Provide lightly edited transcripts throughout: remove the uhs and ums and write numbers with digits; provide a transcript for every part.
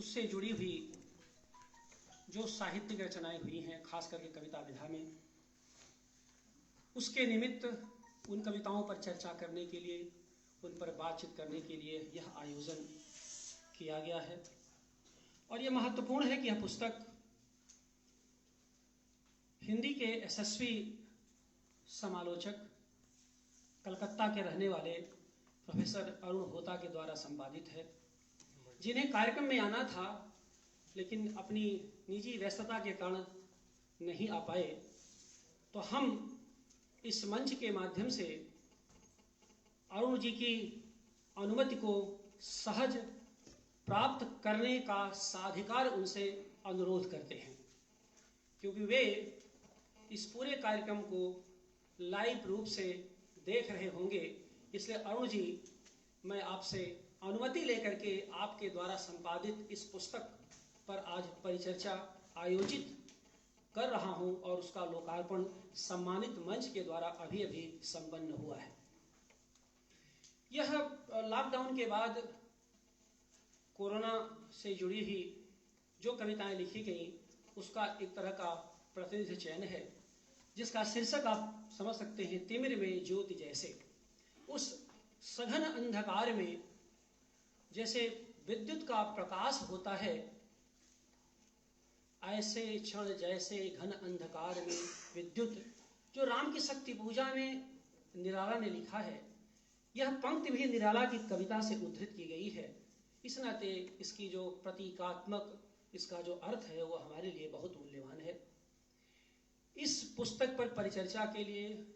उससे जुड़ी हुई जो साहित्यिक रचनाएं हुई हैं, खास करके कविता विधा में, उसके निमित्त उन कविताओं पर चर्चा करने के लिए, उन पर बातचीत करने के लिए यह आयोजन किया गया है। और यह महत्वपूर्ण है कि यह पुस्तक हिंदी के यशस्वी समालोचक, कलकत्ता के रहने वाले प्रोफेसर अरुण होता के द्वारा संपादित है, जिन्हें कार्यक्रम में आना था लेकिन अपनी निजी व्यस्तता के कारण नहीं आ पाए। तो हम इस मंच के माध्यम से अरुण जी की अनुमति को सहज प्राप्त करने का साधिकार उनसे अनुरोध करते हैं, क्योंकि वे इस पूरे कार्यक्रम को लाइव रूप से देख रहे होंगे। इसलिए अरुण जी, मैं आपसे अनुमति लेकर के आपके द्वारा संपादित इस पुस्तक पर आज परिचर्चा आयोजित कर रहा हूं और उसका लोकार्पण सम्मानित मंच के द्वारा अभी अभी संपन्न हुआ है। यह लॉकडाउन के बाद कोरोना से जुड़ी हुई जो कविताएं लिखी गई उसका एक तरह का प्रतिनिधि चयन है, जिसका शीर्षक आप समझ सकते हैं, तिमिर में ज्योति जैसे। उस सघन अंधकार में जैसे विद्युत का प्रकाश होता है, ऐसे क्षण जैसे घन अंधकार में विद्युत, जो राम की शक्ति पूजा में निराला ने लिखा है। यह पंक्ति भी निराला की कविता से उद्धृत की गई है। इस नाते इसकी जो प्रतीकात्मक इसका जो अर्थ है वो हमारे लिए बहुत मूल्यवान है। इस पुस्तक पर परिचर्चा के लिए,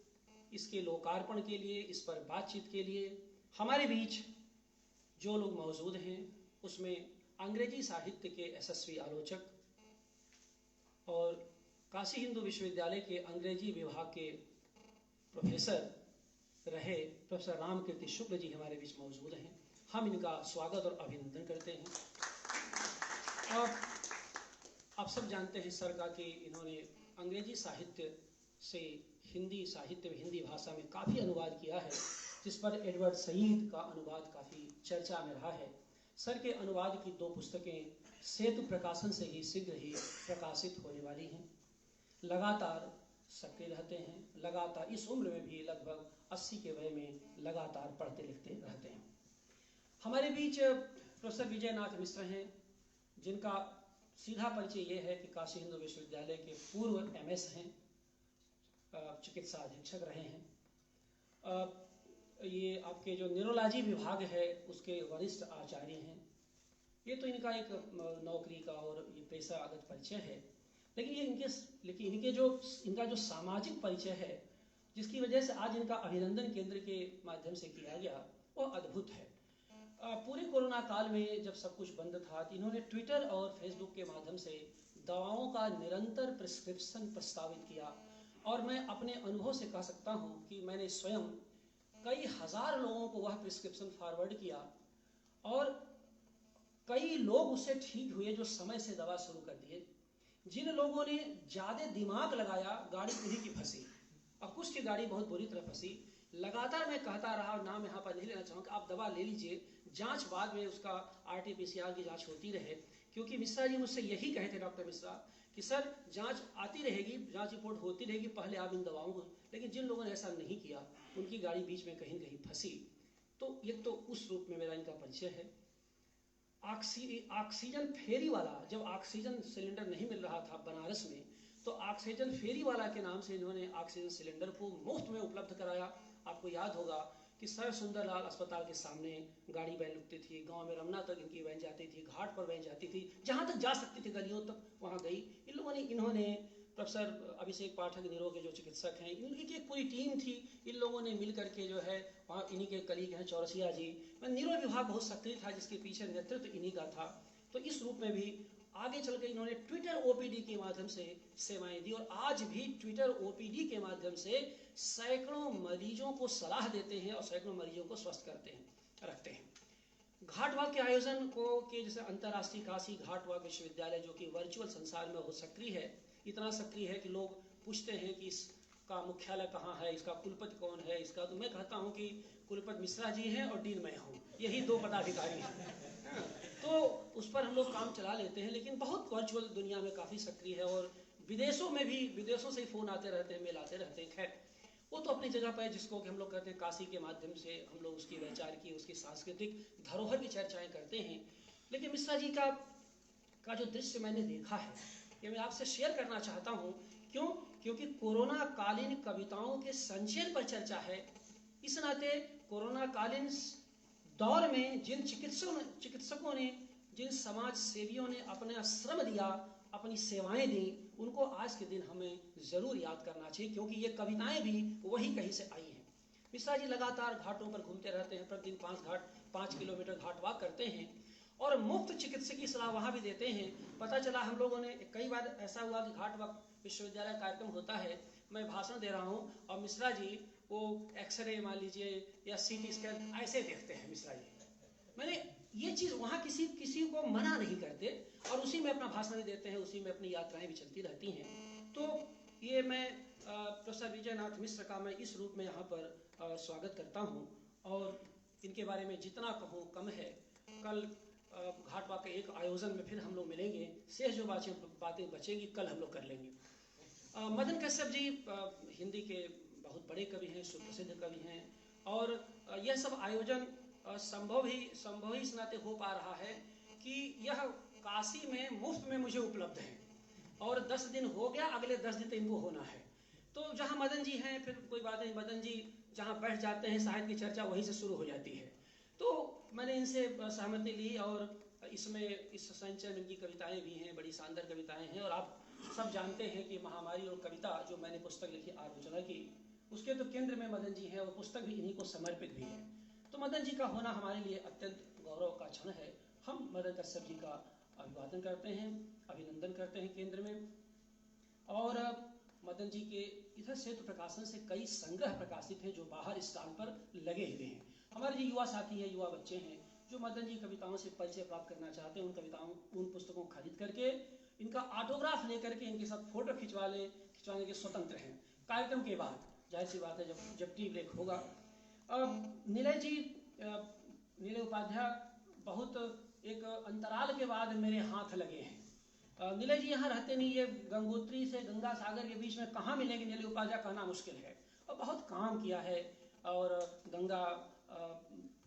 इसके लोकार्पण के लिए, इस पर बातचीत के लिए हमारे बीच जो लोग मौजूद हैं उसमें अंग्रेजी साहित्य के यशस्वी आलोचक और काशी हिंदू विश्वविद्यालय के अंग्रेजी विभाग के प्रोफेसर रहे प्रोफेसर रामकीर्ति शुक्ल जी हमारे बीच मौजूद हैं। हम इनका स्वागत और अभिनंदन करते हैं। और आप सब जानते हैं सर का कि इन्होंने अंग्रेजी साहित्य से हिंदी साहित्य में, हिंदी भाषा में काफ़ी अनुवाद किया है, जिस पर एडवर्ड सईद का अनुवाद काफ़ी चर्चा में रहा है। सर के अनुवाद की 2 पुस्तकें सेतु प्रकाशन से ही शीघ्र ही प्रकाशित होने वाली हैं। लगातार सक्रिय रहते हैं, लगातार इस उम्र में भी लगभग 80 के वय में लगातार पढ़ते लिखते रहते हैं। हमारे बीच प्रोफेसर विजय नाथ मिश्र हैं, जिनका सीधा परिचय ये है कि काशी हिंदू विश्वविद्यालय के पूर्व MS हैं, चिकित्सा अधीक्षक रहे हैं। ये आपके जो न्यूरोलॉजी विभाग है उसके वरिष्ठ आचार्य हैं। ये तो इनका एक नौकरी का और ये पेशागत परिचय है, लेकिन इनका जो सामाजिक परिचय है, जिसकी वजह से आज इनका अभिनंदन केंद्र के माध्यम से किया गया, वो अद्भुत है। पूरे कोरोना काल में जब सब कुछ बंद था तो इन्होंने ट्विटर और फेसबुक के माध्यम से दवाओं का निरंतर प्रिस्क्रिप्शन प्रस्तावित किया। और मैं अपने अनुभव से कह सकता हूँ कि मैंने स्वयं कई हजार लोगों को वह प्रिस्क्रिप्शन फॉरवर्ड किया और कई लोग उससे ठीक हुए जो समय से दवा शुरू कर दिए। जिन लोगों ने ज़्यादा दिमाग लगाया, गाड़ी उन्हीं की फंसी और कुछ की गाड़ी बहुत बुरी तरह फंसी। लगातार मैं कहता रहा, नाम यहाँ पर नहीं लेना चाहूँगा, आप दवा ले लीजिए, जांच बाद में उसका RT-PCR की जांच होती रहे। क्योंकि मिश्रा जी मुझसे यही कहे थे, डॉक्टर मिश्रा, कि सर जांच आती रहेगी, जांच रिपोर्ट होती रहेगी, पहले आप इन दवाओं को। लेकिन जिन लोगों ने ऐसा नहीं किया उनकी गाड़ी बीच में कहीं कहीं फंसी। तो ये तो उस रूप में मेरा इनका परिचय है। ऑक्सीजन फेरी वाला, जब ऑक्सीजन सिलेंडर नहीं मिल रहा था बनारस में, तो ऑक्सीजन फेरी वाला के नाम से इन्होंने ऑक्सीजन सिलेंडर को मुफ्त में उपलब्ध कराया। आपको याद होगा कि सर सुंदरलाल अस्पताल के सामने गाड़ी वैन रुकती थी, गांव में रमना तक इनकी वैन जाती थी, घाट पर वैन जाती थी, जहां तक जा सकती थी गलियों तक वहां गई। इन्होंने प्रोफेसर अभिषेक पाठक नीरो के जो चिकित्सक हैं, इनकी एक पूरी टीम थी, इन लोगों ने मिल करके जो है वहाँ, इन्हीं के कलीग हैं चौरसिया जी, नीरो विभाग बहुत सक्रिय था जिसके पीछे नेतृत्व इन्हीं का था। तो इस रूप में भी आगे चल के इन्होंने ट्विटर OPD के माध्यम से सेवाएं दी और आज भी ट्विटर OPD के माध्यम से सैकड़ों मरीजों को सलाह देते हैं और सैकड़ों मरीजों को स्वस्थ रखते हैं। घाट वाक के आयोजन को के जैसे अंतर्राष्ट्रीय काशी घाट वाक विश्वविद्यालय जो कि वर्चुअल संसार में बहुत सक्रिय है, इतना सक्रिय है कि लोग पूछते हैं कि इसका मुख्यालय कहाँ है, इसका कुलपति कौन है, इसका, तो मैं कहता हूँ कि कुलपति मिश्रा जी हैं और डीन मैं हूँ, यही 2 पदाधिकारी हैं। तो उस पर हम लोग काम चला लेते हैं, लेकिन बहुत वर्चुअल दुनिया में काफ़ी सक्रिय है और विदेशों में भी, विदेशों से ही फ़ोन आते रहते हैं, मेल आते रहते हैं। खैर वो तो अपनी जगह पर है, जिसको कि हम लोग कहते हैं काशी के माध्यम से हम लोग उसकी वैचार की, उसकी सांस्कृतिक धरोहर की चर्चाएँ करते हैं। लेकिन मिश्रा जी का जो दृश्य मैंने देखा है ये मैं आपसे शेयर करना चाहता हूँ। क्यों? क्योंकि कोरोना कालीन कविताओं के संचयन पर चर्चा है। इस नाते कोरोना कालीन दौर में जिन चिकित्सकों ने, जिन समाज सेवियों ने अपना श्रम दिया, अपनी सेवाएं दी, उनको आज के दिन हमें ज़रूर याद करना चाहिए, क्योंकि ये कविताएं भी वही कहीं से आई हैं। मिश्रा जी लगातार घाटों पर घूमते रहते हैं, प्रतिदिन 5 किलोमीटर घाट वाक करते हैं और मुफ्त चिकित्सकीय सलाह वहाँ भी देते हैं। पता चला हम लोगों ने, कई बार ऐसा हुआ कि घाट वाक विश्वविद्यालय कार्यक्रम होता है, मैं भाषण दे रहा हूँ और मिश्रा जी वो एक्सरे मान लीजिए या CT स्कैन ऐसे देखते हैं मिश्रा जी। मैंने ये चीज़ वहाँ किसी को मना नहीं करते और उसी में अपना भाषण देते हैं, उसी में अपनी यात्राएं भी चलती रहती हैं। तो ये मैं प्रोफेसर विजयनाथ मिश्र का मैं इस रूप में यहाँ पर स्वागत करता हूँ और इनके बारे में जितना कहूँ कम है। कल घाट वाक के एक आयोजन में फिर हम लोग मिलेंगे, शेष जो बातें बचेंगी कल हम लोग कर लेंगे। मदन कश्यप जी हिंदी के बहुत बड़े कवि हैं, सुप्रसिद्ध कवि हैं और यह सब आयोजन संभव ही इस नाते हो पा रहा है कि यह काशी में मुफ्त में मुझे उपलब्ध है और 10 दिन हो गया, अगले 10 दिन तो इनको होना है। तो जहाँ मदन जी हैं फिर कोई बात नहीं, मदन जी जहाँ बैठ जाते हैं साहित्य की चर्चा वहीं से शुरू हो जाती है। तो मैंने इनसे सहमति ली और इसमें इस संचय में इनकी कविताएं भी हैं, बड़ी शानदार कविताएं हैं। और आप सब जानते हैं कि महामारी और कविता जो मैंने पुस्तक लिखी आलोचना की, उसके तो केंद्र में मदन जी हैं और पुस्तक भी इन्हीं को समर्पित भी है। तो मदन जी का होना हमारे लिए अत्यंत गौरव का क्षण है। हम मदन कश्यप जी का अभिवादन करते हैं, अभिनंदन करते हैं केंद्र में। और मदन जी के इधर सेतु प्रकाशन से कई संग्रह प्रकाशित हैं जो बाहर स्टॉल पर लगे हुए हैं। हमारे जो युवा साथी हैं, युवा बच्चे हैं जो मदन जी कविताओं से परिचय प्राप्त करना चाहते हैं, उन पुस्तकों को खरीद करके इनका ऑटोग्राफ लेकर के इनके साथ फोटो खिंचवाने के स्वतंत्र हैं। कार्यक्रम के बाद जाहिर सी बात है जब टी ब्रेक होगा। नीलय उपाध्याय बहुत एक अंतराल के बाद मेरे हाथ लगे हैं। नीलय जी यहाँ रहते नहीं, ये गंगोत्री से गंगा सागर के बीच में कहाँ मिलेंगे नीलय उपाध्याय, कहना मुश्किल है। और बहुत काम किया है और गंगा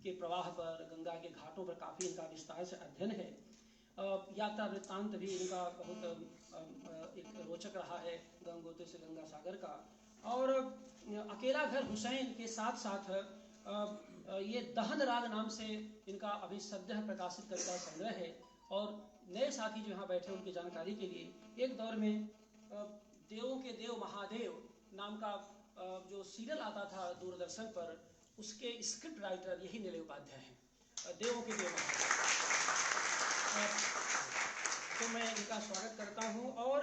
के प्रवाह पर, गंगा के घाटों पर काफ़ी इनका विस्तार से अध्ययन है। यात्रा वृत्तांत भी इनका बहुत एक रोचक रहा है गंगोत्री से गंगा सागर का। और अकेला घर हुसैन के साथ साथ ये दहन राग नाम से इनका अभी सद्य प्रकाशित कविता संग्रह है। और नए साथी जो यहाँ बैठे उनकी जानकारी के लिए, एक दौर में देवों के देव महादेव नाम का जो सीरियल आता था दूरदर्शन पर, उसके स्क्रिप्ट राइटर यही नीलय उपाध्याय हैं, देवों के देव महादेव। तो मैं इनका स्वागत करता हूँ। और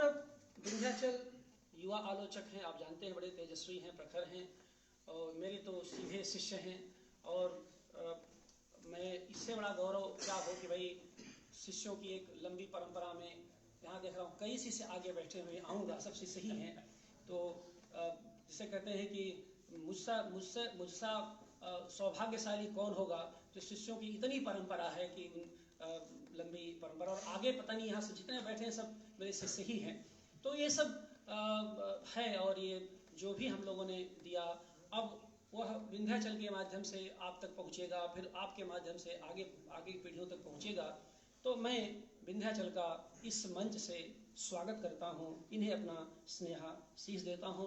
विंध्याचल युवा आलोचक हैं, आप जानते हैं, बड़े तेजस्वी हैं, प्रखर हैं और मेरे तो सीधे शिष्य हैं। और मैं इससे बड़ा गौरव क्या हो कि भाई शिष्यों की एक लंबी परंपरा में यहाँ देख रहा हूँ कई शिष्य आगे बैठे हुए, आऊँगा, सब शिष्य ही हैं। तो जिसे कहते हैं कि मुझसा सौभाग्यशाली कौन होगा जो शिष्यों की इतनी परंपरा है कि लंबी परंपरा, और आगे पता नहीं यहाँ से जितने बैठे हैं सब मेरे शिष्य ही हैं। तो ये सब है और ये जो भी हम लोगों ने दिया अब वह विंध्याचल के माध्यम से आप तक पहुँचेगा, फिर आपके माध्यम से आगे पीढ़ियों तक पहुँचेगा। तो मैं विंध्याचल का इस मंच से स्वागत करता हूँ, इन्हें अपना स्नेहाशीष देता हूँ।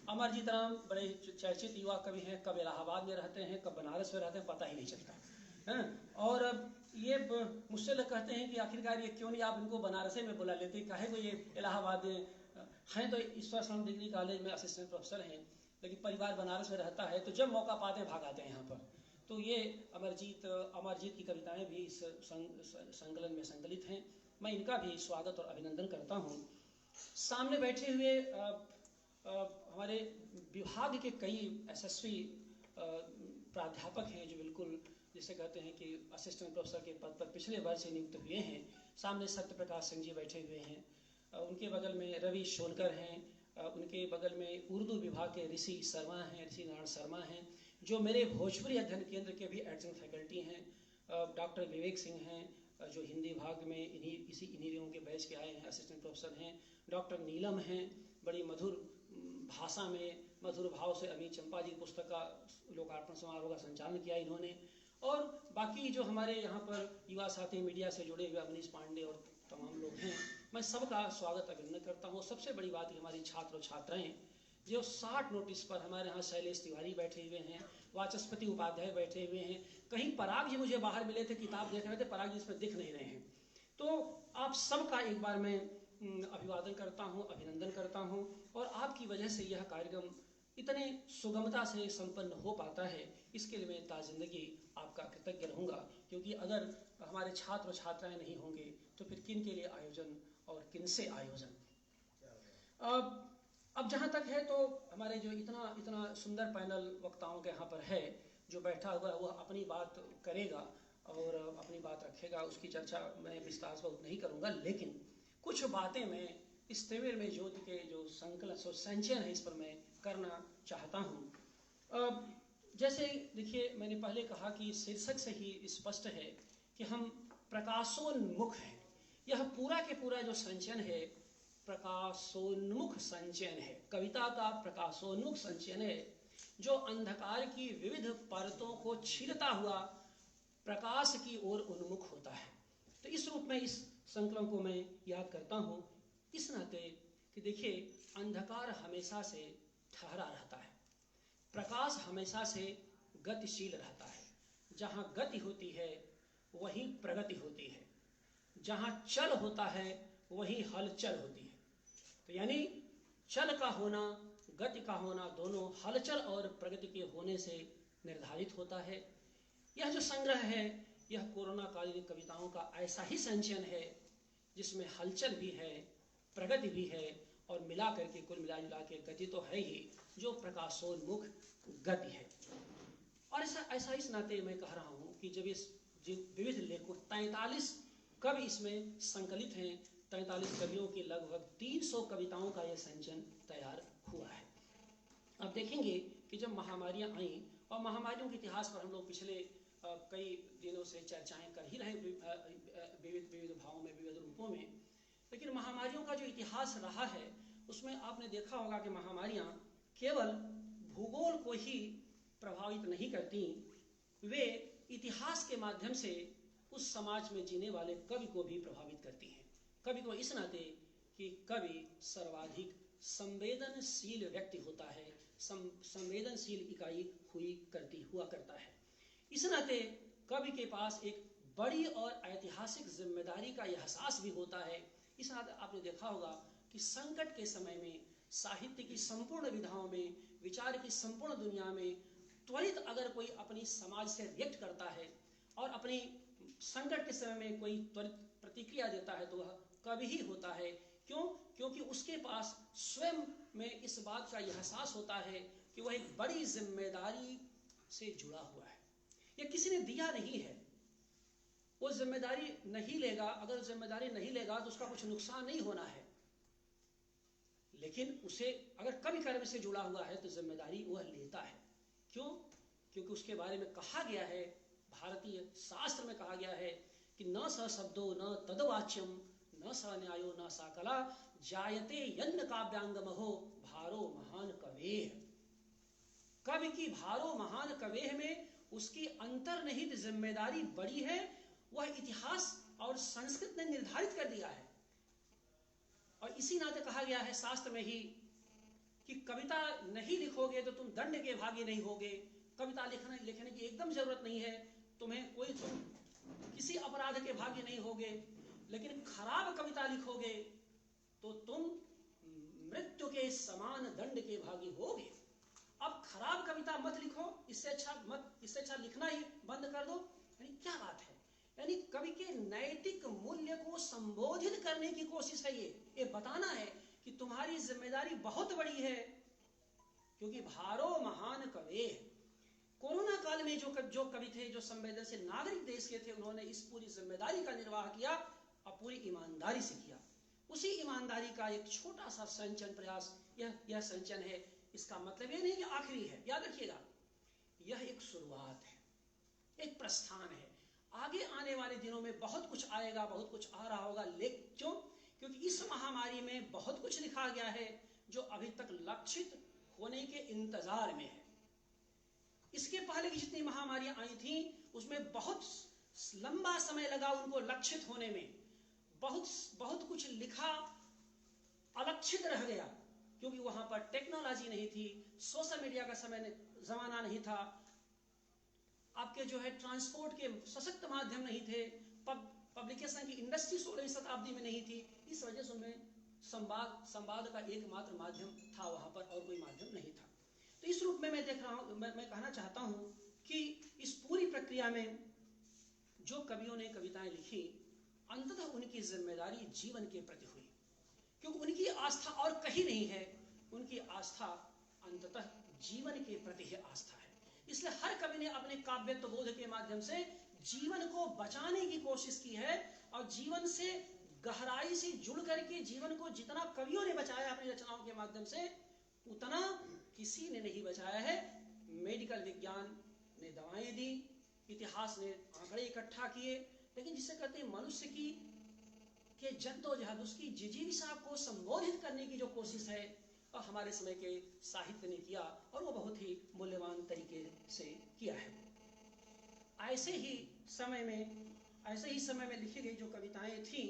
अमरजीत राम बड़े चर्चित युवा कवि हैं, कब इलाहाबाद में रहते हैं, कब बनारस में रहते हैं, पता ही नहीं चलता है। और ये मुझसे लोग कहते हैं कि आखिरकार ये क्यों नहीं आप इनको बनारसे में बुला लेते, काहे को ये इलाहाबाद में हैं। तो ईश्वर शरण डिग्री कॉलेज में असिस्टेंट प्रोफेसर हैं, लेकिन परिवार बनारस में रहता है, तो जब मौका पाते भाग आते हैं यहाँ पर। तो ये अमरजीत की कविताएं भी इस संकलन में संकलित हैं। मैं इनका भी स्वागत और अभिनंदन करता हूँ। सामने बैठे हुए हमारे विभाग के कई यशस्वी प्राध्यापक हैं जो बिल्कुल जिसे कहते हैं कि असिस्टेंट प्रोफेसर के पद पर पिछले वर्ष से नियुक्त हुए हैं। सामने सत्यप्रकाश सिंह जी बैठे हुए हैं, उनके बगल में रवि शोनकर हैं, उनके बगल में उर्दू विभाग के ऋषि नारायण शर्मा हैं, जो मेरे भोजपुरी अध्ययन केंद्र के भी एडजंक्ट फैकल्टी हैं। डॉक्टर विवेक सिंह हैं, जो हिंदी भाग में इन्हीं लोगों के बैच के आए हैं, असिस्टेंट प्रोफेसर हैं। डॉक्टर नीलम हैं, बड़ी मधुर भाषा में मधुर भाव से अभी चंपा जी पुस्तक का लोकार्पण समारोह का संचालन किया इन्होंने। और बाकी जो हमारे यहाँ पर युवा साथी मीडिया से जुड़े हुए अवनीश पांडे और तमाम लोग हैं, मैं सबका स्वागत अभिनंदन करता हूँ। सबसे बड़ी बात है हमारी छात्र और छात्राएँ जो 60 नोटिस पर, हमारे यहाँ शैलेश तिवारी बैठे हुए हैं, वाचस्पति उपाध्याय बैठे हुए हैं, कहीं पराग जी मुझे बाहर मिले थे, किताब देख रहे थे, पराग जी इसमें दिख नहीं रहे हैं। तो आप सबका एक बार मैं अभिवादन करता हूँ, अभिनंदन करता हूँ। और आपकी वजह से यह कार्यक्रम इतने सुगमता से संपन्न हो पाता है, इसके लिए मैं ताज़िंदगी आपका कृतज्ञ रहूँगा। क्योंकि अगर हमारे छात्र और छात्राएँ नहीं होंगे तो फिर किन के लिए आयोजन और किन से आयोजन। अब जहाँ तक है तो हमारे जो इतना सुंदर पैनल वक्ताओं के यहाँ पर है, जो बैठा हुआ है वह अपनी बात करेगा और अपनी बात रखेगा, उसकी चर्चा मैं विस्तार से बहुत नहीं करूँगा। लेकिन कुछ बातें मैं इस त्रिवेर में ज्योति के जो संचयन है इस पर मैं करना चाहता हूँ। जैसे देखिए, मैंने पहले कहा कि शीर्षक से ही स्पष्ट है कि हम प्रकाशोन्मुख हैं। यह पूरा के पूरा जो संचयन है प्रकाशोन्मुख संचयन है, कविता का प्रकाशोन्मुख संचयन है, जो अंधकार की विविध परतों को छीलता हुआ प्रकाश की ओर उन्मुख होता है। तो इस रूप में इस संकलन को मैं याद करता हूँ, इस नाते कि देखिए, अंधकार हमेशा से ठहरा रहता है, प्रकाश हमेशा से गतिशील रहता है। जहाँ गति होती है वहीं प्रगति होती है, जहाँ चल होता है वहीं हलचल होती है। तो यानी चल का होना, गति का होना, दोनों हलचल और प्रगति के होने से निर्धारित होता है। यह जो संग्रह है यह कोरोना कालीन कविताओं का ऐसा ही संचयन है जिसमें हलचल भी है, प्रगति भी है और मिला करके कुल मिला जुला के गति तो है ही, जो प्रकाशोन्मुख गति है। और ऐसा इस नाते मैं कह रहा हूँ कि जब इस विविध लेखों 43 कवि इसमें संकलित हैं, 43 कवियों की लगभग 300 कविताओं का यह संचयन तैयार हुआ है। अब देखेंगे कि जब महामारियां आईं, और महामारियों के इतिहास पर हम लोग पिछले कई दिनों से चर्चाएं कर ही रहे विविध भावों में, विविध रूपों में, लेकिन महामारियों का जो इतिहास रहा है उसमें आपने देखा होगा कि महामारियां केवल भूगोल को ही प्रभावित नहीं करती, वे इतिहास के माध्यम से उस समाज में जीने वाले कवि को भी प्रभावित करती हैं। कवि को इस नाते कि कवि सर्वाधिक संवेदनशील व्यक्ति होता है, संवेदनशील इकाई हुआ करता है। इस नाते कवि के पास एक बड़ी और ऐतिहासिक जिम्मेदारी का एहसास भी होता है। इस नाते आपने देखा होगा कि संकट के समय में साहित्य की संपूर्ण विधाओं में, विचार की संपूर्ण दुनिया में त्वरित अगर कोई अपनी समाज से रिएक्ट करता है और अपनी संकट के समय में कोई त्वरित प्रतिक्रिया देता है तो वह कवि ही होता है। क्यों? क्योंकि उसके पास स्वयं में इस बात का एहसास होता है कि वह एक बड़ी जिम्मेदारी से जुड़ा हुआ है। यह किसी ने दिया नहीं है, वो जिम्मेदारी नहीं लेगा। अगर जिम्मेदारी नहीं लेगा तो उसका कुछ नुकसान नहीं होना है, लेकिन उसे अगर कवि कर्म से जुड़ा हुआ है तो जिम्मेदारी वह लेता है। क्यों? क्योंकि उसके बारे में कहा गया है, भारतीय शास्त्र में कहा गया है कि न स शब्दो न तदवाच्यम न स न्यायो न सा कला जायते यन्न काव्यांगमहो भारो महान कवेह। कवि की भारो महान कवेह में उसकी अंतर्निहित जिम्मेदारी बड़ी है, वह इतिहास और संस्कृत ने निर्धारित कर दिया है। और इसी नाते कहा गया है शास्त्र में ही कि कविता नहीं लिखोगे तो तुम दंड के भागी नहीं होगे। कविता लिखने की एकदम जरूरत नहीं है, तुम किसी अपराध के भागी नहीं होगे, लेकिन खराब कविता लिखोगे तो तुम मृत्यु के समान दंड के भागी होगे। अब खराब कविता मत लिखो, इससे अच्छा लिखना ही बंद कर दो। यानी क्या बात है? यानी कवि के नैतिक मूल्य को संबोधित करने की कोशिश है। ये बताना है कि तुम्हारी जिम्मेदारी बहुत बड़ी है, क्योंकि भारो महान कवे। कोरोना काल में जो कवि थे, जो संवेदनशील नागरिक देश के थे, उन्होंने इस पूरी जिम्मेदारी का निर्वाह किया और पूरी ईमानदारी से किया। उसी ईमानदारी का एक छोटा सा संचयन प्रयास यह संचयन है। इसका मतलब ये नहीं कि आखिरी है, याद रखिएगा, यह एक शुरुआत है, एक प्रस्थान है। आगे आने वाले दिनों में बहुत कुछ आएगा, बहुत कुछ आ रहा होगा। लेकिन क्यों? क्योंकि इस महामारी में बहुत कुछ लिखा गया है जो अभी तक लक्षित होने के इंतजार में है। इसके पहले की जितनी महामारियां आई थी उसमें बहुत लंबा समय लगा उनको लक्षित होने में। बहुत कुछ लिखा अलक्षित रह गया, क्योंकि वहां पर टेक्नोलॉजी नहीं थी, सोशल मीडिया का जमाना नहीं था, आपके जो है ट्रांसपोर्ट के सशक्त माध्यम नहीं थे, पब्लिकेशन की इंडस्ट्री 16वीं शताब्दी में नहीं थी। इस वजह से उनमें संवाद का एकमात्र माध्यम था वहां पर, और कोई माध्यम नहीं था। तो इस रूप में मैं देख रहा हूं, मैं कहना चाहता हूं कि इस पूरी प्रक्रिया में जो कवियों ने कविताएं लिखी, अंततः उनकी जिम्मेदारी जीवन के प्रति हुई, क्योंकि उनकी आस्था और कहीं नहीं है, उनकी आस्था अंततः जीवन के प्रति ही आस्था है। इसलिए हर कवि ने अपने काव्यत्व बोध के माध्यम से जीवन को बचाने की कोशिश की है, और जीवन से गहराई से जुड़ करके जीवन को जितना कवियों ने बचाया अपनी रचनाओं के माध्यम से, उतना किसी ने नहीं बचाया है। मेडिकल विज्ञान ने दवाएं दी, इतिहास ने आंकड़े इकट्ठा किए, लेकिन जिसे कहते हैं मनुष्य की के जद्दोजहद, उसकी जिजीविषा को संबोधित करने की जो कोशिश है, और हमारे समय के साहित्य ने किया, और वो बहुत ही मूल्यवान तरीके से किया है। ऐसे ही समय में लिखी गई जो कविताएं थी,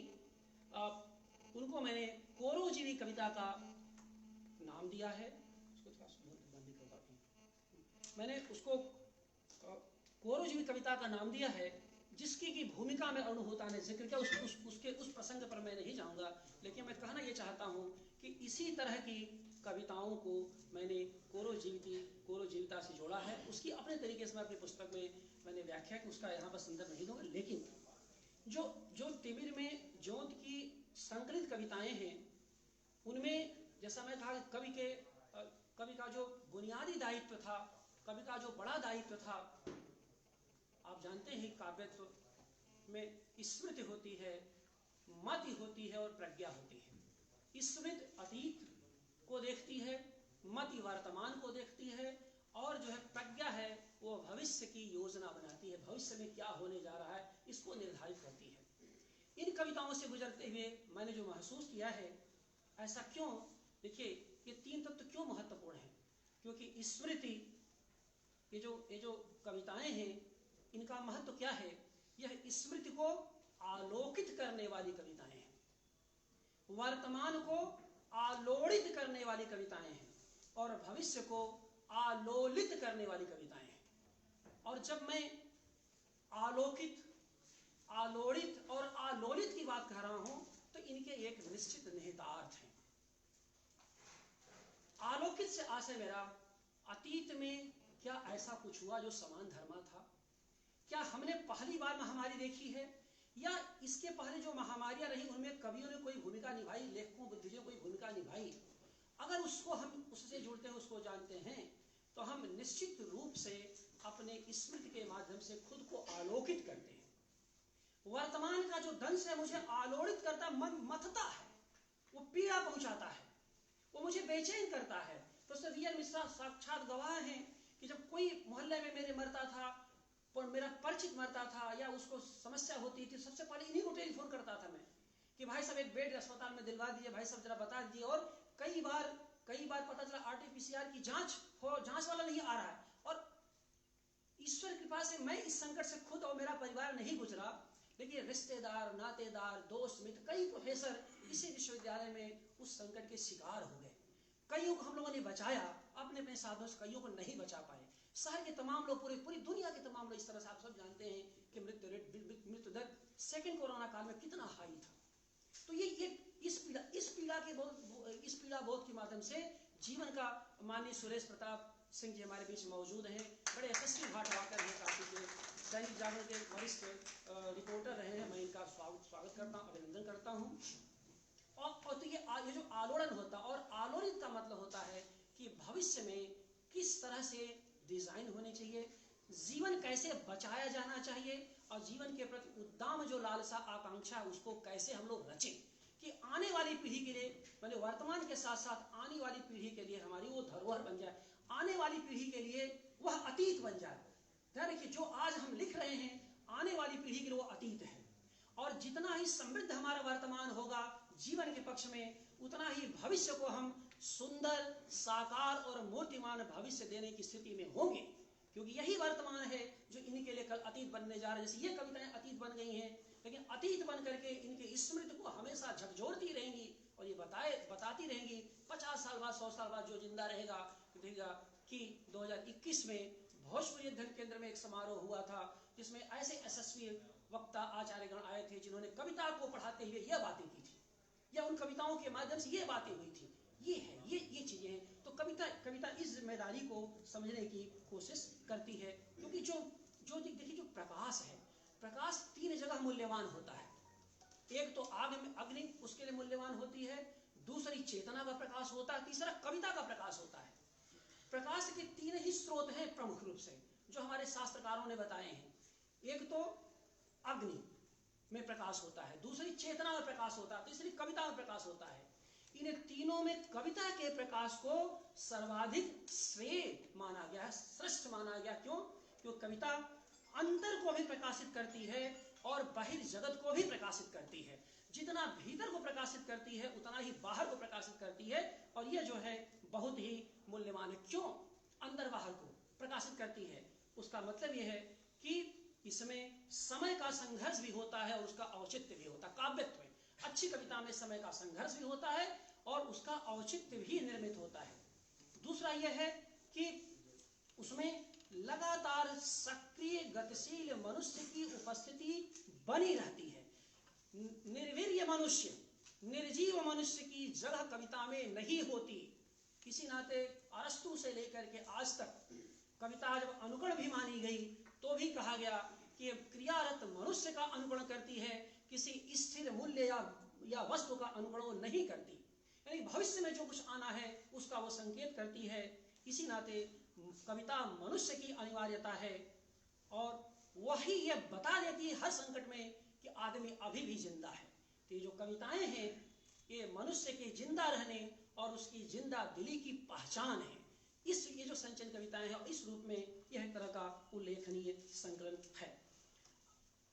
उनको मैंने कोरोजीवी कविता का नाम दिया है। मैंने उसको कोरोजीवी कविता का नाम दिया है, जिसकी की भूमिका में अरुण होता ने जिक्र किया। उस प्रसंग पर मैं नहीं जाऊंगा, लेकिन मैं कहना यह चाहता हूं कि इसी तरह की कविताओं को मैंने कोरोजीविता से जोड़ा है। उसकी अपने तरीके से मैं अपनी पुस्तक में मैंने व्याख्या की, उसका यहाँ पर संदर्भ नहीं दूंगा। लेकिन जो तिमिर में ज्योत की संकलित कविताएं हैं, उनमें जैसा मैं कहा, कवि का जो बुनियादी दायित्व था, कवि का जो बड़ा दायित्व था, आप जानते हैं काव्यत्व में स्मृति होती है, मति होती है और प्रज्ञा होती है। स्मृति अतीत को देखती है, मति वर्तमान को देखती है, और जो है प्रज्ञा है वो भविष्य की योजना बनाती है, भविष्य में क्या होने जा रहा है इसको निर्धारित करती है। इन कविताओं से गुजरते हुए मैंने जो महसूस किया है, ऐसा क्यों? देखिए, ये तीन तत्व क्यों महत्वपूर्ण हैं? क्योंकि स्मृति, ये जो कविताएं हैं, इनका महत्व क्या है? यह स्मृति को आलोकित करने वाली कविताएं हैं, वर्तमान को आलोड़ित करने वाली कविताएं हैं, और भविष्य को आलोलित करने वाली कविताएं हैं। और जब मैं आलोकित, आलोड़ित और आलोलित की बात कर रहा हूं, तो इनके एक निश्चित निहितार्थ हैं। आलोकित से आशय मेरा, अतीत में क्या ऐसा कुछ हुआ जो समान धर्मा था? क्या हमने पहली बार महामारी देखी है, या इसके पहले जो महामारियां रही उनमें कवियों ने कोई भूमिका निभाई, लेखकों बुद्धिजीवियों कोई भूमिका निभाई? अगर उसको हम उससे जुड़ते हैं, उसको जानते हैं, तो हम निश्चित रूप से अपने स्मृति के माध्यम से खुद को आलोकित करते हैं। वर्तमान का जो दंश है मुझे आलोड़ित करता, मन मथता है, वो पीड़ा पहुंचाता है, वो मुझे बेचैन करता है। प्रोफेसर वी आर मिश्रा साक्षात गवाह हैं कि जब कोई मोहल्ले में मेरे मरता था, और मेरा परिचित मरता था, या उसको समस्या होती थी, सबसे पहले इन्हीं को टेलीफोन करता था मैं, कि भाई साहब एक बेड अस्पताल में दिलवा दीजिए, भाई साहब जरा बता दीजिए। और कई बार पता चला RT-PCR की जांच वाला नहीं आ रहा है, और ईश्वर कृपा से मैं इस संकट से खुद और मेरा परिवार नहीं गुजरा, लेकिन रिश्तेदार, नातेदार, दोस्त मित्र, कई प्रोफेसर इसी विश्वविद्यालय में उस संकट के शिकार हो गए। कईयों को हम लोगों ने बचाया अपने साधनों से, कईयों को नहीं बचा पाए। शहर के तमाम लोग, पूरी दुनिया के तमाम लोग, इस तरह से आप सब जानते हैं कि मृत्यु दर सेकेंड कोरोना काल में कितना हाई था। तो ये इस पीड़ा बोध के माध्यम से जीवन का, माननीय सुरेश प्रताप सिंह जी हमारे बीच मौजूद हैं, बड़े यशस्वी भाटवाकर हैं, काफी के दैनिक जागरण के वरिष्ठ रिपोर्टर रहे हैं। मैं इनका स्वागत करता हूँ, अभिनंदन करता हूँ। और तो ये जो आलोड़न होता, और आलोड़ित का मतलब होता है कि भविष्य में किस तरह से डिजाइन होने चाहिए, जीवन कैसे बचाया जाना चाहिए, और जीवन के प्रति उद्दाम जो लालसा आकांक्षा, उसको कैसे हम लोग रचें कि आने वाली पीढ़ी के लिए, मैंने वर्तमान के साथ साथ आने वाली पीढ़ी के लिए हमारी वो धरोहर बन जाए, आने वाली पीढ़ी के लिए वह अतीत बन जाए। ध्यान रखिए, जो आज हम लिख रहे हैं, आने वाली पीढ़ी के लिए वो अतीत है। और जितना ही समृद्ध हमारा वर्तमान होगा जीवन के पक्ष में, उतना ही भविष्य को हम सुंदर, साकार और मूर्तिमान भविष्य देने की स्थिति में होंगे, क्योंकि यही वर्तमान है जो इनके लिए कल अतीत बनने जा रहा है। जैसे ये कविताएं अतीत बन गई हैं, लेकिन अतीत बन करके इनके स्मृति को हमेशा झकझोरती रहेंगी और ये बताती रहेंगी 50 साल बाद, 100 साल बाद जो जिंदा रहेगा देखेगा कि 2021 में भोजपुरी अध्ययन केंद्र में एक समारोह हुआ था, जिसमें ऐसे यशस्वी वक्ता आचार्यगण आए थे जिन्होंने कविता को पढ़ाते हुए यह बातें की थी, या उन कविताओं के माध्यम से ये बातें हुई थी। ये है, ये चीजें हैं। तो कविता इस जिम्मेदारी को समझने की कोशिश करती है, क्योंकि जो देखिए जो प्रकाश है, प्रकाश 3 जगह मूल्यवान होता है। एक तो आग में अग्नि, उसके लिए मूल्यवान होती है, दूसरी चेतना का प्रकाश होता है, तीसरा कविता का प्रकाश होता है। प्रकाश के 3 ही स्रोत हैं प्रमुख रूप से, जो हमारे शास्त्रकारों ने बताए हैं। एक तो अग्नि में प्रकाश होता है, दूसरी चेतना में प्रकाश होता है, तीसरी कविता में प्रकाश होता है। इन तीनों में कविता के प्रकाश को सर्वाधिक श्रेय माना गया है, श्रेष्ठ माना गया। क्यों कविता अंतर को भी प्रकाशित करती है और बाहर जगत को भी प्रकाशित करती है। जितना भीतर को प्रकाशित करती है उतना ही बाहर को प्रकाशित करती है, और यह जो है बहुत ही मूल्यवान है। क्यों अंदर बाहर को प्रकाशित करती है? उसका मतलब यह है कि इसमें समय का संघर्ष भी होता है और उसका औचित्य भी होता है। काव्यत्व में, अच्छी कविता में समय का संघर्ष भी होता है और उसका औचित्य भी निर्मित होता है। दूसरा यह है कि उसमें लगातार सक्रिय गतिशील मनुष्य की उपस्थिति बनी रहती है। निर्वीर्य मनुष्य, निर्जीव मनुष्य की जगह कविता में नहीं होती। किसी नाते अरस्तु से लेकर के आज तक कविता जब अनुकरण भी मानी गई तो भी कहा गया कि क्रियारत मनुष्य का अनुकरण करती है, किसी स्थिर मूल्य या वस्तु का अनुकरण वो नहीं करती। यानी भविष्य में जो कुछ आना है उसका वो संकेत करती है। इसी नाते कविता मनुष्य की अनिवार्यता है, और वही ये बता देती है हर संकट में कि आदमी अभी भी जिंदा है। तो ये जो कविताएं हैं ये मनुष्य के जिंदा रहने और उसकी जिंदा दिली की पहचान है। ये जो संचयन कविताएं हैं, इस रूप में यह एक तरह का उल्लेखनीय संकलन है।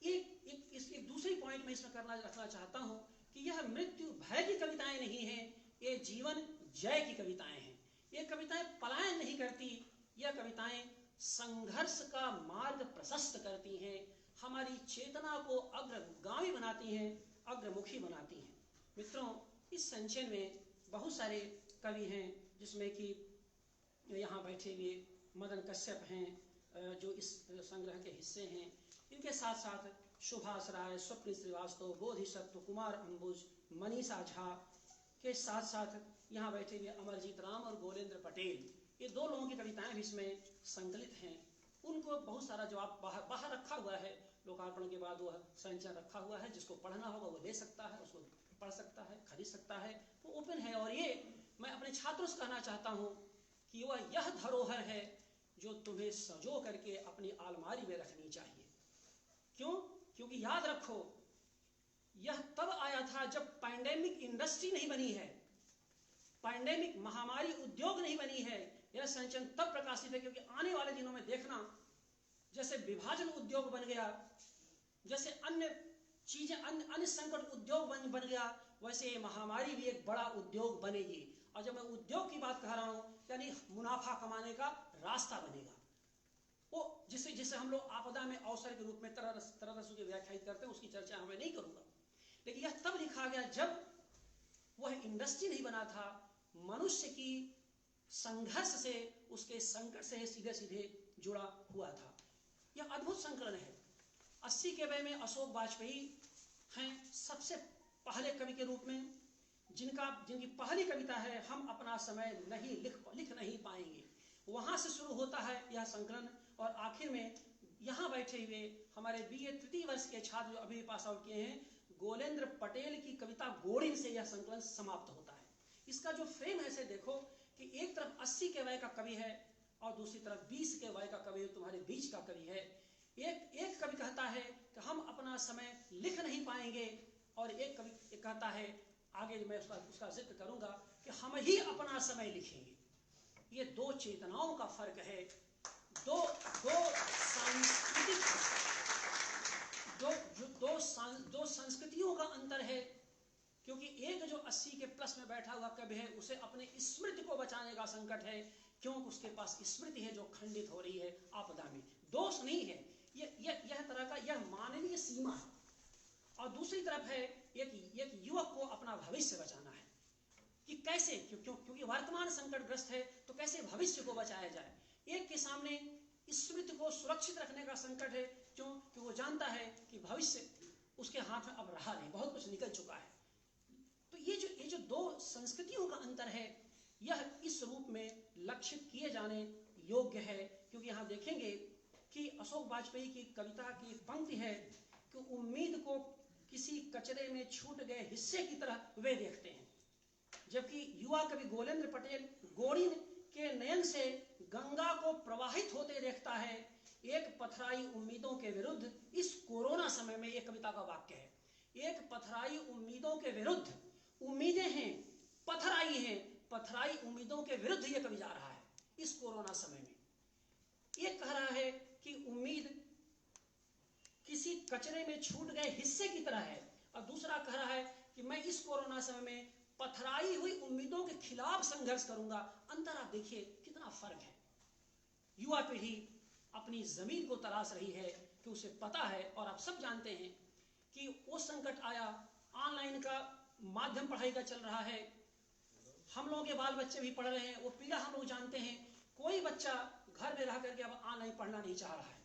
एक दूसरी पॉइंट में इसमें रखना चाहता हूं कि यह मृत्यु भय की कविताएं नहीं हैं, ये जीवन जय की कविताएं हैं। ये कविताएं पलायन नहीं करती, यह कविताएं संघर्ष का मार्ग प्रशस्त करती हैं, हमारी चेतना को अग्रगामी बनाती हैं, अग्रमुखी बनाती हैं। मित्रों, इस संचयन में बहुत सारे कवि हैं, जिसमें कि यहाँ बैठे हुए मदन कश्यप हैं जो इस संग्रह के हिस्से हैं। इनके साथ साथ सुभाष राय, स्वप्न श्रीवास्तव, बोधिसत्व, कुमार अंबुज, मनीषा झा के साथ साथ यहाँ बैठे हुए अमरजीत राम और गोलेंद्र पटेल, ये 2 लोगों की कविताएं भी इसमें संकलित हैं। उनको बहुत सारा जवाब बाहर रखा हुआ है। लोकार्पण के बाद वह संचयन रखा हुआ है, जिसको पढ़ना होगा वो ले सकता है, उसको पढ़ सकता है, खरीद सकता है, वो ओपन है। और ये मैं अपने छात्रों से कहना चाहता हूँ कि वह यह धरोहर है जो तुम्हें सजो करके अपनी अलमारी में रखनी चाहिए। क्यों? क्योंकि याद रखो, यह तब आया था जब पैंडेमिक इंडस्ट्री नहीं बनी है, पैंडेमिक महामारी उद्योग नहीं बनी है। यह संचयन तब प्रकाशित है क्योंकि आने वाले दिनों में देखना, जैसे विभाजन उद्योग बन गया, जैसे अन्य चीजें अन्य संकट उद्योग बन गया, वैसे ये महामारी भी एक बड़ा उद्योग बनेगी। और जब मैं उद्योग की बात कह रहा हूं, यानी मुनाफा कमाने का रास्ता बनेगा, वो जिसे हम लोग आपदा में अवसर के रूप में तरह से व्याख्यायित करते हैं, उसकी चर्चा मैं नहीं करूंगा। लेकिन यह तब लिखा गया जब वह इंडस्ट्री नहीं बना था, मनुष्य की संघर्ष से, उसके संकट से सीधे सीधे जुड़ा हुआ था। यह अद्भुत संकलन है। 80 के वय में अशोक वाजपेयी हैं सबसे पहले कवि के रूप में, जिनकी पहली कविता है हम अपना समय नहीं लिख नहीं पाएंगे। वहां से शुरू होता है यह संकलन, और आखिर में यहाँ बैठे हुए हमारे BA तृतीय वर्ष के छात्र जो अभी पास आउट किए हैं, गोलेंद्र पटेल की कविता गोड़िन से यह संकलन समाप्त होता है। इसका जो फ्रेम है से देखो कि एक तरफ 80 के वय का कवि है और दूसरी तरफ 20 के वय का कवि तुम्हारे बीच का कवि है। एक कवि कहता है कि हम अपना समय लिख नहीं पाएंगे, और एक कवि कहता है, आगे मैं उसका जिक्र करूंगा, कि हम ही अपना समय लिखेंगे। ये 2 चेतनाओं का फर्क है, दो सांस्कृतिक दो संस्कृतियों का अंतर है, क्योंकि एक जो 80 के प्लस में बैठा हुआ कवि है उसे अपने स्मृति को बचाने का संकट है, क्योंकि उसके पास स्मृति है जो खंडित हो रही है आपदा में। दोष नहीं है, यह तरह का यह मानवीय सीमा है। और दूसरी तरफ है एक युवक को अपना भविष्य बचाना है कि कैसे, क्योंकि वर्तमान संकटग्रस्त है तो कैसे भविष्य को बचाया जाए। एक के सामने स्मृति को सुरक्षित रखने का संकट है, क्योंकि वो जानता है कि भविष्य उसके हाथ में अब रहा नहीं, बहुत कुछ निकल चुका है। तो ये जो दो संस्कृतियों का अंतर है, यह इस रूप में लक्षित किए जाने योग्य है। क्योंकि यहाँ देखेंगे कि अशोक वाजपेयी की कविता की पंक्ति है कि उम्मीद को किसी कचरे में छूट गए हिस्से की तरह वे देखते हैं, जबकि युवा कवि गोलेंद्र पटेल गोरिन के नयन से गंगा को प्रवाहित होते देखता है। एक पथराई उम्मीदों के विरुद्ध इस कोरोना समय में, एक कविता का वाक्य है, एक पथराई उम्मीदों के विरुद्ध, उम्मीदें हैं, पथराई हैं, पथराई उम्मीदों के विरुद्ध ये कवि जा रहा है इस कोरोना समय में। एक कह रहा है कि उम्मीद किसी कचरे में छूट गए हिस्से की तरह है, और दूसरा कह रहा है कि मैं इस कोरोना समय में पथराई हुई उम्मीदों के खिलाफ संघर्ष करूंगा। अंतर आप देखिए कितना फर्क है। युवा पीढ़ी अपनी जमीन को तलाश रही है कि उसे पता है, और आप सब जानते हैं कि वो संकट आया, ऑनलाइन का माध्यम पढ़ाई का चल रहा है, हम लोगों के बाल बच्चे भी पढ़ रहे हैं, वो पीड़ा हम लोग जानते हैं। कोई बच्चा घर में रह करके अब ऑनलाइन पढ़ना नहीं चाह रहा है।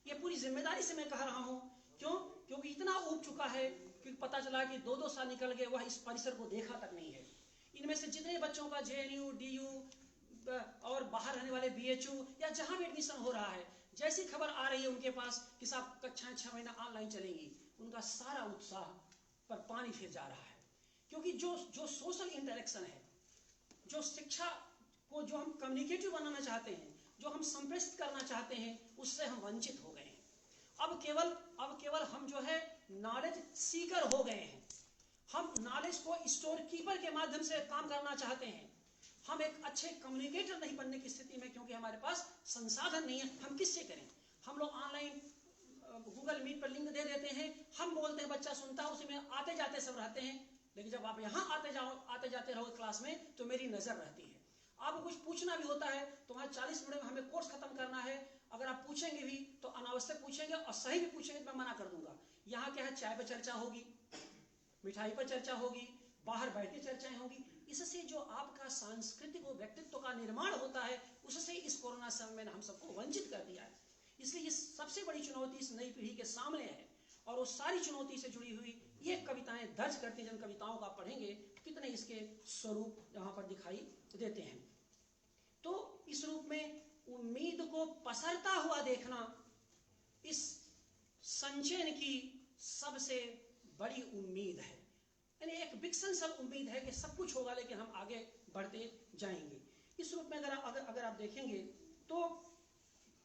ये पूरी जिम्मेदारी से मैं कह रहा हूं, क्योंकि इतना ऊब चुका है कि पता चला कि 2-2 साल निकल गए, वह इस परिसर को देखा तक नहीं है। इनमें से जितने बच्चों का JNU, DU और बाहर रहने वाले BHU या जहां भी एडमिशन हो रहा है, जैसी खबर आ रही है उनके पास कि साहब कक्षाएं 6 महीना ऑनलाइन चलेंगी, उनका सारा उत्साह पर पानी फिर जा रहा है। क्योंकि जो सोशल इंटरेक्शन है, जो शिक्षा को जो हम कम्युनिकेटिव बनाना चाहते हैं, जो हम संप्रेषित करना चाहते हैं, उससे हम वंचित हो गए हैं। अब केवल हम जो है नॉलेज सीकर हो गए हैं। हम नॉलेज को स्टोर कीपर के माध्यम से काम करना चाहते हैं। हम एक अच्छे कम्युनिकेटर नहीं बनने की स्थिति में, क्योंकि हमारे पास संसाधन नहीं है। हम किससे करें? हम लोग ऑनलाइन गूगल मीट पर लिंक दे देते हैं, हम बोलते हैं, बच्चा सुनता है, उसी में आते जाते सब रहते हैं। लेकिन जब आप यहाँ आते जाते रहो क्लास में, तो मेरी नजर रहती है। आपको कुछ पूछना भी होता है तो वहाँ 40 मिनट में हमें कोर्स खत्म करना है। अगर आप पूछेंगे भी तो अनावश्यक पूछेंगे, और सही भी पूछेंगे तो मैं मना कर दूंगा। यहाँ क्या है, चाय पर चर्चा होगी, मिठाई पर चर्चा होगी, बाहर बैठ के चर्चाएं होगी। इससे जो आपका सांस्कृतिक व्यक्तित्व का निर्माण होता है, उससे इस कोरोना समय में हम सबको वंचित कर दिया है। इसलिए ये सबसे बड़ी चुनौती इस नई पीढ़ी के सामने है, और वो सारी चुनौती से जुड़ी हुई ये कविताएं दर्ज करती हैं। जिन कविताओं को आप पढ़ेंगे, कितने इसके स्वरूप यहाँ पर दिखाई देते हैं। तो इस रूप में उम्मीद को पसरता हुआ देखना इस संचयन की सबसे बड़ी उम्मीद है। यानी एक विकसनशील उम्मीद है कि सब कुछ होगा, लेकिन हम आगे बढ़ते जाएंगे। इस रूप में अगर आप देखेंगे तो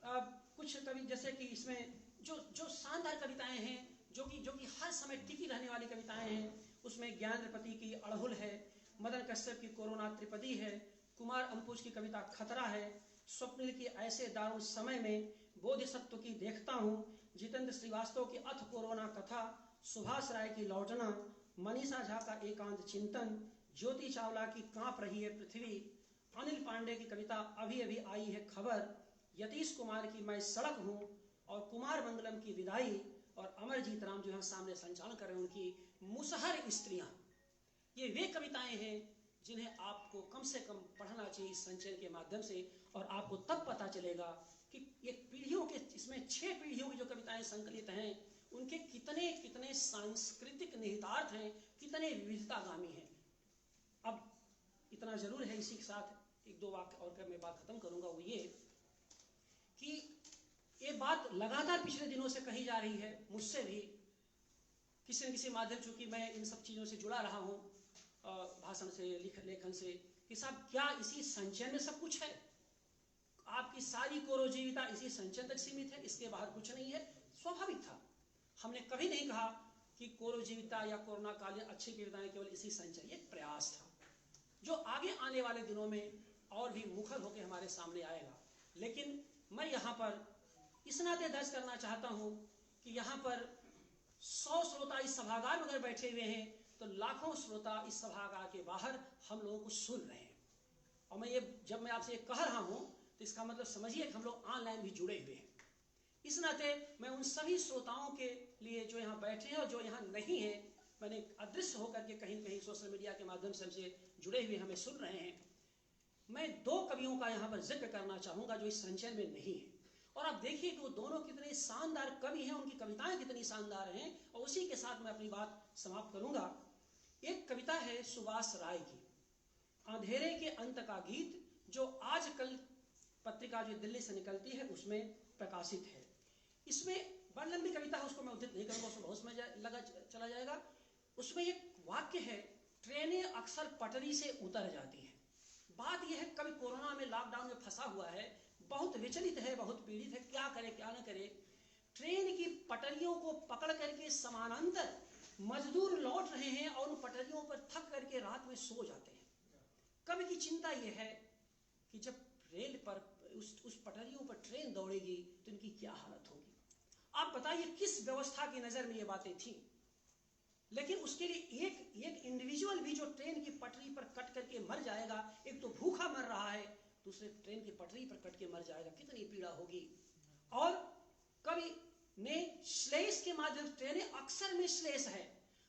कुछ कवि, जैसे कि इसमें जो शानदार कविताएं हैं, जो कि हर समय टिकी रहने वाली कविताएं हैं, उसमें ज्ञानेन्द्रपति की अड़हुल है, मदन कश्यप की कोरोना त्रिपदी है, कुमार अंकुश की कविता खतरा है, स्वप्निल की ऐसे दारुण समय में बोधिसत्व की देखता हूँ, जितेंद्र श्रीवास्तव की अथ कोरोना कथा, सुभाष राय की लौटना, मनीषा झा का एकांत चिंतन, ज्योति चावला की कांप रही है पृथ्वी, अनिल पांडे की कविता अभी अभी आई है खबर, यतीश कुमार की मैं सड़क हूँ, और कुमार मंगलम की विदाई, और अमरजीत राम जो है सामने संचालन कर रहे हैं उनकी मुसहर स्त्रियां। ये वे कविताएं हैं जिन्हें आपको कम से कम पढ़ना चाहिए इस संचयन के माध्यम से, और आपको तब पता चलेगा कि एक पीढ़ियों के, इसमें 6 पीढ़ियों की जो कविताएं संकलित हैं, उनके कितने कितने सांस्कृतिक निहितार्थ हैं, कितने विविधतागामी हैं। अब इतना जरूर है, इसी के साथ 1-2 वाक्य और कर मैं बात खत्म करूंगा। वो ये कि ये बात लगातार पिछले दिनों से कही जा रही है, मुझसे भी किसी न किसी माध्यम, चूंकि मैं इन सब चीज़ों से जुड़ा रहा हूँ, भाषण से, लेखन से, कि साहब क्या इसी संचयन में सब कुछ है? आपकी सारी कोरोजीविता इसी संचयन तक सीमित है, इसके बाहर कुछ नहीं है? स्वाभाविक था। हमने कभी नहीं कहा कि कोरोजीविता या कोरोना कालीन अच्छी कविताएं केवल इसी संचयन, एक प्रयास था जो आगे आने वाले दिनों में और भी मुखर होकर हमारे सामने आएगा। लेकिन मैं यहाँ पर इस नाते दर्ज करना चाहता हूँ कि यहाँ पर 100 श्रोता इस सभागार में अगर बैठे हुए हैं तो लाखों श्रोता इस सभागार के बाहर हम लोगों को सुन रहे हैं। और मैं ये जब मैं आपसे ये कह रहा हूं तो इसका मतलब समझिए कि हम लोग ऑनलाइन भी जुड़े हुए हैं। इस नाते मैं उन सभी श्रोताओं के लिए जो यहाँ बैठे हैं और जो यहाँ नहीं है, मैंने अदृश्य होकर के कहीं कहीं सोशल मीडिया के माध्यम से हमसे जुड़े हुए हमें सुन रहे हैं, मैं 2 कवियों का यहाँ पर जिक्र करना चाहूँगा जो इस संचय में नहीं है। और आप देखिए कि वो दोनों कितने शानदार कवि हैं, उनकी कविताएं कितनी शानदार हैं, और उसी के साथ मैं अपनी बात समाप्त करूँगा। एक कविता है सुभाष राय की, अंधेरे के अंत का गीत, जो आजकल पत्रिका जो दिल्ली से निकलती है उसमें प्रकाशित है। इसमें बड़ी लंबी कविता है, उसको मैं उद्धृत नहीं करूँगा, उसमें बहुत समय लगा चला जाएगा। उसमें एक वाक्य है, ट्रेनें अक्सर पटरी से उतर जाती हैं। बात यह है, कभी कोरोना में लॉकडाउन में फंसा हुआ है, बहुत विचलित है, बहुत पीड़ित है, क्या करे क्या न करे। ट्रेन की पटरियों को पकड़ करके समानांतर मजदूर लौट रहे हैं और उन पटरियों पर थक करके रात में सो जाते हैं। कवि की चिंता यह है कि जब रेल पर उस पटरियों पर ट्रेन दौड़ेगी तो इनकी क्या हालत होगी। आप बताइए किस व्यवस्था की नजर में ये बातें थी। लेकिन उसके लिए एक इंडिविजुअल भी जो ट्रेन की पटरी पर कट करके मर जाएगा, एक तो भूखा मर रहा है, दूसरे ट्रेन की पटरी पर कट के मर जाएगा, कितनी पीड़ा होगी। और कवि ने श्लेष के माध्यम, ट्रेनें अक्सर में श्लेष है,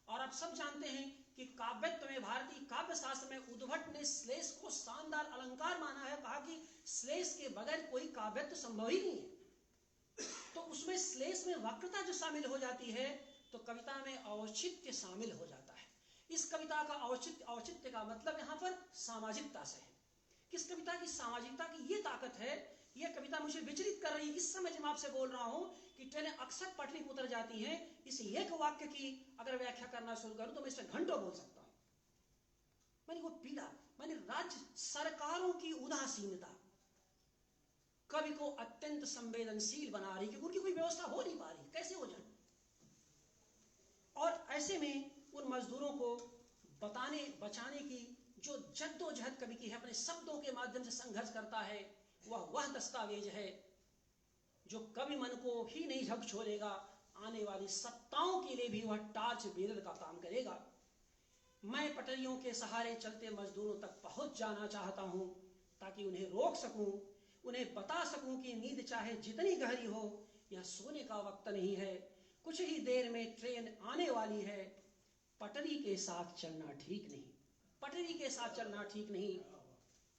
और आप सब जानते हैं कि काव्यत्व में, भारतीय काव्य शास्त्र में उद्भट ने श्लेष को शानदार अलंकार माना है, कहा कि श्लेष के बगैर कोई काव्यत्व संभव ही नहीं है। तो उसमें श्लेष में वक्रता जो शामिल हो जाती है तो कविता में औचित्य शामिल हो जाता है। इस कविता का औचित्य का मतलब यहाँ पर सामाजिकता से है। किस कविता की सामाजिकता की ये ताकत है, यह कविता मुझे विचलित कर रही है। इस समय जब मैं आपसे बोल रहा हूं कि ट्रेनें अक्सर पटरी पर उतर जाती हैं, इस एक वाक्य की अगर व्याख्या करना शुरू करूं तो मैं इससे घंटों बोल सकता हूं। मैंने वो पीड़ा, मैंने राज्य सरकारों की उदासीनता कवि को अत्यंत संवेदनशील बना रही, क्योंकि उनकी कोई व्यवस्था हो नहीं पा रही, कैसे हो जाए। और ऐसे में उन मजदूरों को बचाने की जो जद्दोजहद कवि की है, अपने शब्दों के माध्यम से संघर्ष करता है, वह दस्तावेज है जो कवि मन को ही नहीं झकझोरेगा, आने वाली सत्ताओं के लिए भी वह टार्च बेरर का काम करेगा। मैं पटरियों के सहारे चलते मजदूरों तक पहुंच जाना चाहता हूं, ताकि उन्हें रोक सकूं, उन्हें बता सकूं कि नींद चाहे जितनी गहरी हो, यह सोने का वक्त नहीं है, कुछ ही देर में ट्रेन आने वाली है, पटरी के साथ चलना ठीक नहीं, पटरी के साथ चलना ठीक नहीं,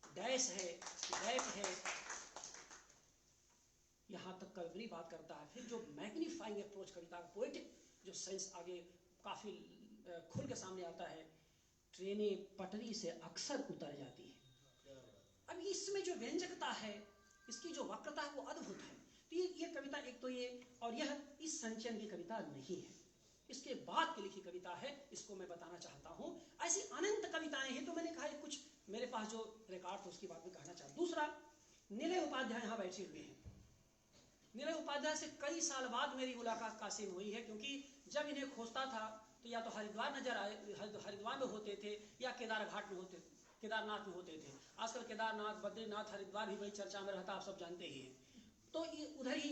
डैश है, रैप है। यहां तक कवि बात करता है। फिर जो मैग्नीफाइंग अप्रोच कविता का पोएटिक जो सेंस आगे काफी खुल के सामने आता है, ट्रेनें पटरी से अक्सर उतर जाती है। अब इसमें जो व्यंजकता है, इसकी जो वक्रता है, वो अद्भुत है। तो ये कविता एक तो ये, और यह इस संचयन की कविता नहीं है, इसके बाद की लिखी कविता है, इसको मैं बताना चाहता हूं। ऐसी अनंत कविताएं हैं, तो मैंने कहा कुछ मेरे पास जो रिकॉर्ड था उसकी बात में कहना चाहता हूं। दूसरा, निलय उपाध्याय यहां बैठे हुए हैं। निलय उपाध्याय से कई साल बाद मेरी मुलाकात कासिम हुई है, क्योंकि जब इन्हें खोजता था तो या तो हरिद्वार नजर आए, हरिद्वार में होते थे, या केदारघाट में होते थे, केदारनाथ में होते थे। आजकल केदारनाथ, बद्रीनाथ, हरिद्वार भी बड़ी चर्चा में रहता, आप सब जानते ही हैं। तो ये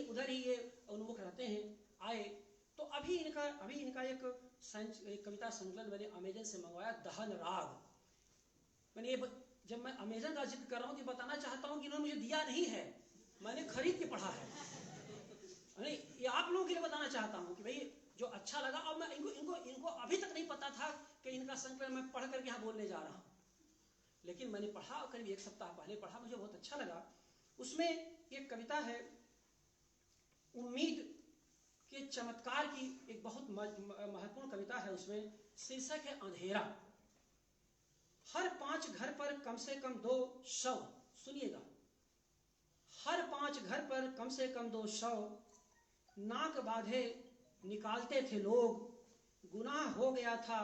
उधर ही ये उन्मुख रहते हैं। आए तो अभी इनका एक कविता संकलन मैंने अमेजन से मंगवाया, दहन राग। मैंने ये जब मैं अमेजन का जिक्र कर रहा हूँ तो बताना चाहता हूँ कि इन्होंने मुझे दिया नहीं है, मैंने खरीद के पढ़ा है। नहीं, ये आप लोगों के लिए बताना चाहता हूँ कि भाई जो अच्छा लगा। और मैं इनको अभी तक नहीं पता था कि इनका संकलन मैं पढ़ करके यहाँ बोलने जा रहा हूँ, लेकिन मैंने पढ़ा, करीब 1 सप्ताह पहले पढ़ा, मुझे बहुत अच्छा लगा। उसमें एक कविता है, उम्मीद के चमत्कार की एक बहुत महत्वपूर्ण कविता है। उसमें शीर्षक है अंधेरा। हर 5 घर पर कम से कम 2 शव, सुनिएगा, हर 5 घर पर कम से कम 2 शव, नाक बांधे निकालते थे लोग, गुनाह हो गया था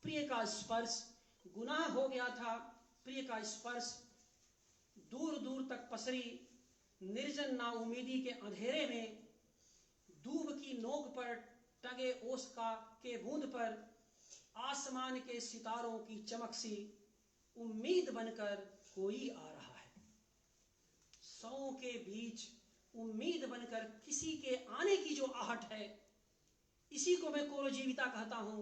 प्रिय का स्पर्श, गुनाह हो गया था प्रिय का स्पर्श, दूर दूर तक पसरी निर्जन नाउमीदी के अंधेरे में, दूब की नोक पर टंगे ओस का के बूंद पर, आसमान के सितारों की चमक सी, उम्मीद बनकर कोई आ रहा है। सौ के बीच उम्मीद बनकर किसी के आने की जो आहट है, इसी को मैं कोरोजीविता कहता हूँ।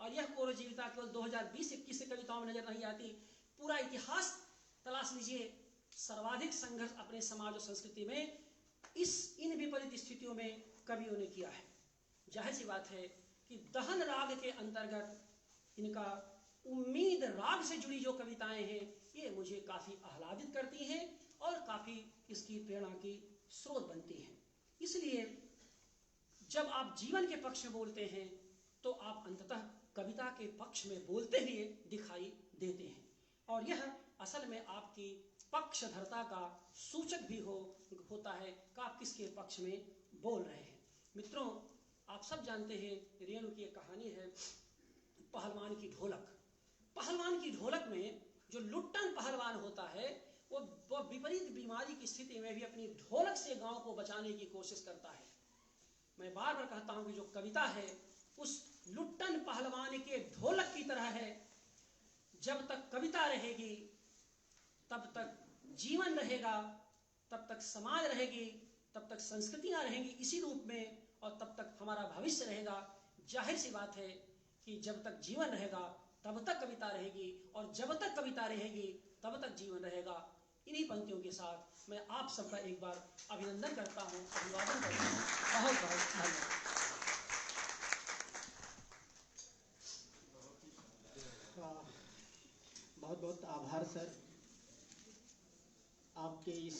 और यह कोरोजीविता केवल 2020-21 से कविताओं में नजर नहीं आती, पूरा इतिहास तलाश लीजिए। सर्वाधिक संघर्ष अपने समाज और संस्कृति में इन विपरीत स्थितियों में कवियों ने किया है। जाहिर सी बात है कि दहन राग के अंतर्गत इनका उम्मीद राग से जुड़ी जो कविताएं हैं ये मुझे काफ़ी आह्लादित करती हैं और काफ़ी इसकी प्रेरणा की स्रोत बनती हैं। इसलिए जब आप जीवन के पक्ष में बोलते हैं तो आप अंततः कविता के पक्ष में बोलते हुए दिखाई देते हैं, और यह असल में आपकी पक्षधरता का सूचक भी होता है कि आप किसके पक्ष में बोल रहे हैं। मित्रों, आप सब जानते हैं रेणु की एक कहानी है पहलवान की ढोलक। पहलवान की ढोलक में जो लुट्टन पहलवान होता है वो विपरीत बीमारी की स्थिति में भी अपनी ढोलक से गांव को बचाने की कोशिश करता है। मैं बार बार कहता हूं कि जो कविता है उस लुट्टन पहलवान के ढोलक की तरह है। जब तक कविता रहेगी तब तक जीवन रहेगा, तब तक समाज रहेगी, तब तक संस्कृतियां रहेंगी इसी रूप में, और तब तक हमारा भविष्य रहेगा। जाहिर सी बात है कि जब तक जीवन रहेगा तब तक कविता रहेगी, और जब तक कविता रहेगी तब तक जीवन रहेगा। इन्हीं पंक्तियों के साथ मैं आप सबका एक बार अभिनंदन करता हूँ, अभिवादन करता हूँ। बहुत बहुत धन्यवाद। बहुत बहुत आभार सर, आपके इस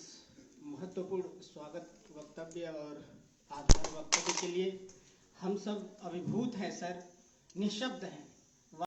महत्वपूर्ण स्वागत वक्तव्य और आभार वक्तव्य के लिए हम सब अभिभूत हैं सर, निःशब्द हैं।